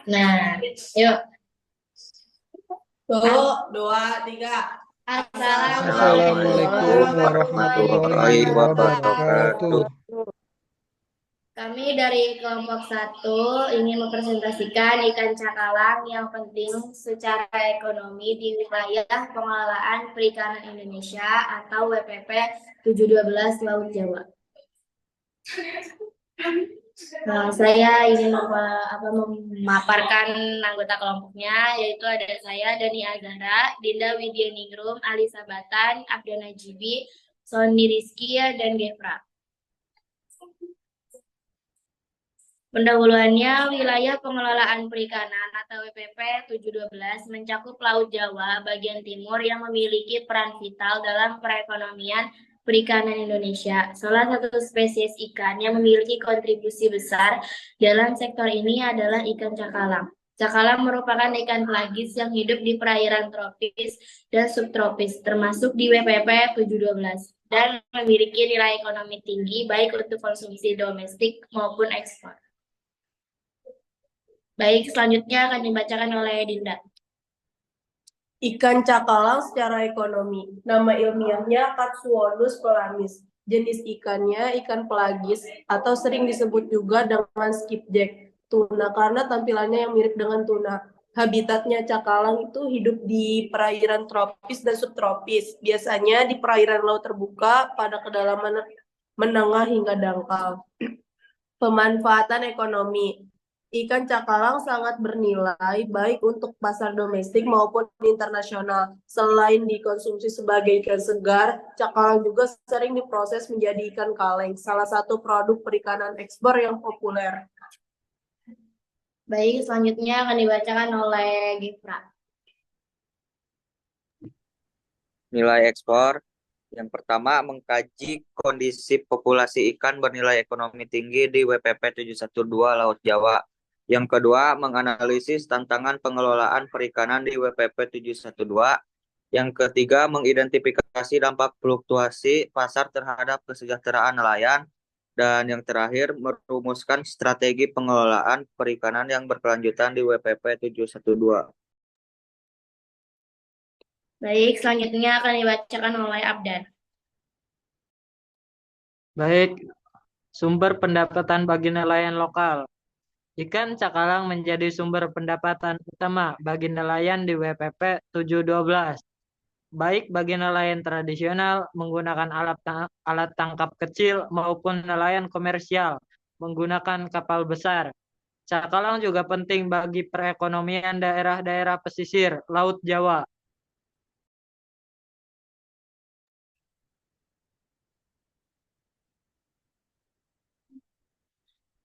Nah, yuk. Satu, dua, tiga. Assalamualaikum Assalamualaikum Assalamualaikum warahmatullahi warahmatullahi warahmatullahi wabarakatuh. wabarakatuh. wabarakatuh. Kami dari kelompok satu ingin mempresentasikan ikan cakalang yang penting secara ekonomi di wilayah pengelolaan perikanan Indonesia atau WPP 712 Laut Jawa. Nah, saya ingin memaparkan anggota kelompoknya, yaitu ada saya, Dani Azhara, Dinda Widyaningrum, Alisa Batan, Abdana Jibi, Sony Rizky, dan Gefra. Pendahuluannya, wilayah pengelolaan perikanan atau WPP 712 mencakup Laut Jawa bagian timur yang memiliki peran vital dalam perekonomian perikanan Indonesia. Salah satu spesies ikan yang memiliki kontribusi besar dalam sektor ini adalah ikan cakalang. Cakalang merupakan ikan pelagis yang hidup di perairan tropis dan subtropis, termasuk di WPP 712, dan memiliki nilai ekonomi tinggi baik untuk konsumsi domestik maupun ekspor. Baik, selanjutnya akan dibacakan oleh Dinda. Ikan cakalang secara ekonomi. Nama ilmiahnya Katsuonus pelamis. Jenis ikannya ikan pelagis atau sering disebut juga dengan skipjack tuna karena tampilannya yang mirip dengan tuna. Habitatnya cakalang itu hidup di perairan tropis dan subtropis. Biasanya di perairan laut terbuka pada kedalaman menengah hingga dangkal. Pemanfaatan ekonomi. Ikan cakalang sangat bernilai baik untuk pasar domestik maupun internasional. Selain dikonsumsi sebagai ikan segar, cakalang juga sering diproses menjadi ikan kaleng, salah satu produk perikanan ekspor yang populer. Baik, selanjutnya akan dibacakan oleh Gefra. Nilai ekspor. Yang pertama, mengkaji kondisi populasi ikan bernilai ekonomi tinggi di WPP 712 Laut Jawa. Yang kedua, menganalisis tantangan pengelolaan perikanan di WPP 712. Yang ketiga, mengidentifikasi dampak fluktuasi pasar terhadap kesejahteraan nelayan. Dan yang terakhir, merumuskan strategi pengelolaan perikanan yang berkelanjutan di WPP 712. Baik, selanjutnya akan dibacakan oleh Abdan. Baik, sumber pendapatan bagi nelayan lokal. Ikan cakalang menjadi sumber pendapatan utama bagi nelayan di WPP 712. Baik bagi nelayan tradisional menggunakan alat tangkap kecil maupun nelayan komersial menggunakan kapal besar. Cakalang juga penting bagi perekonomian daerah-daerah pesisir Laut Jawa.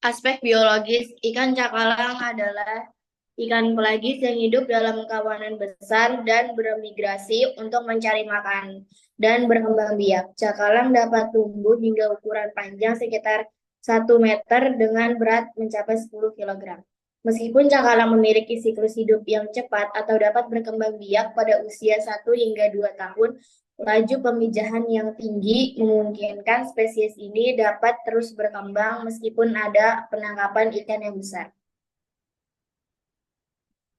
Aspek biologis, ikan cakalang adalah ikan pelagis yang hidup dalam kawanan besar dan bermigrasi untuk mencari makan dan berkembang biak. Cakalang dapat tumbuh hingga ukuran panjang sekitar 1 meter dengan berat mencapai 10 kilogram. Meskipun cakalang memiliki siklus hidup yang cepat atau dapat berkembang biak pada usia 1 hingga 2 tahun, laju pemijahan yang tinggi memungkinkan spesies ini dapat terus berkembang meskipun ada penangkapan ikan yang besar.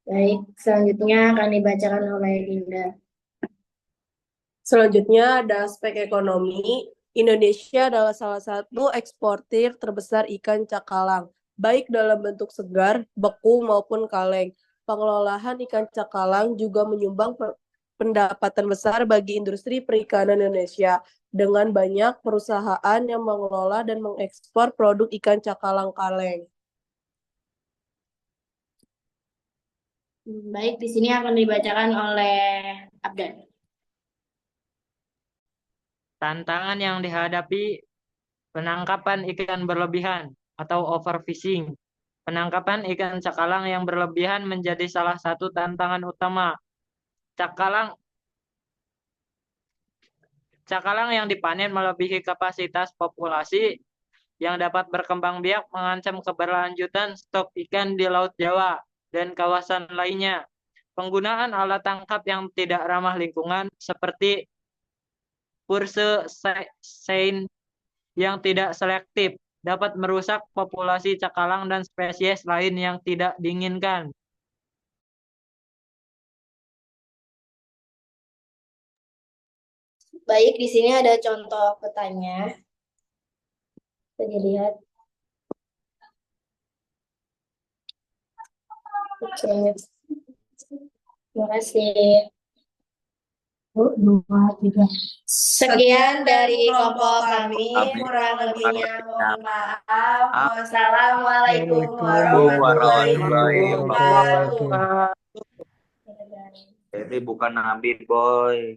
Baik, selanjutnya akan dibacakan oleh Dinda. Selanjutnya ada aspek ekonomi. Indonesia adalah salah satu eksportir terbesar ikan cakalang, baik dalam bentuk segar, beku, maupun kaleng. Pengelolaan ikan cakalang juga menyumbang pendapatan besar bagi industri perikanan Indonesia, dengan banyak perusahaan yang mengelola dan mengekspor produk ikan cakalang kaleng. Baik, di sini akan dibacakan oleh Abdan. Tantangan yang dihadapi penangkapan ikan berlebihan atau overfishing. Penangkapan ikan cakalang yang berlebihan menjadi salah satu tantangan utama. Cakalang Cakalang yang dipanen melebihi kapasitas populasi yang dapat berkembang biak mengancam keberlanjutan stok ikan di Laut Jawa dan kawasan lainnya. Penggunaan alat tangkap yang tidak ramah lingkungan seperti purse seine yang tidak selektif dapat merusak populasi cakalang dan spesies lain yang tidak diinginkan. Baik, di sini ada contoh petanya. Bisa dilihat. Oke. Terima kasih. Sekian dari kelompok kami, kurang lebihnya mohon maaf. Wassalamualaikum warahmatullahi wabarakatuh. Ini bukan Nabi, boy.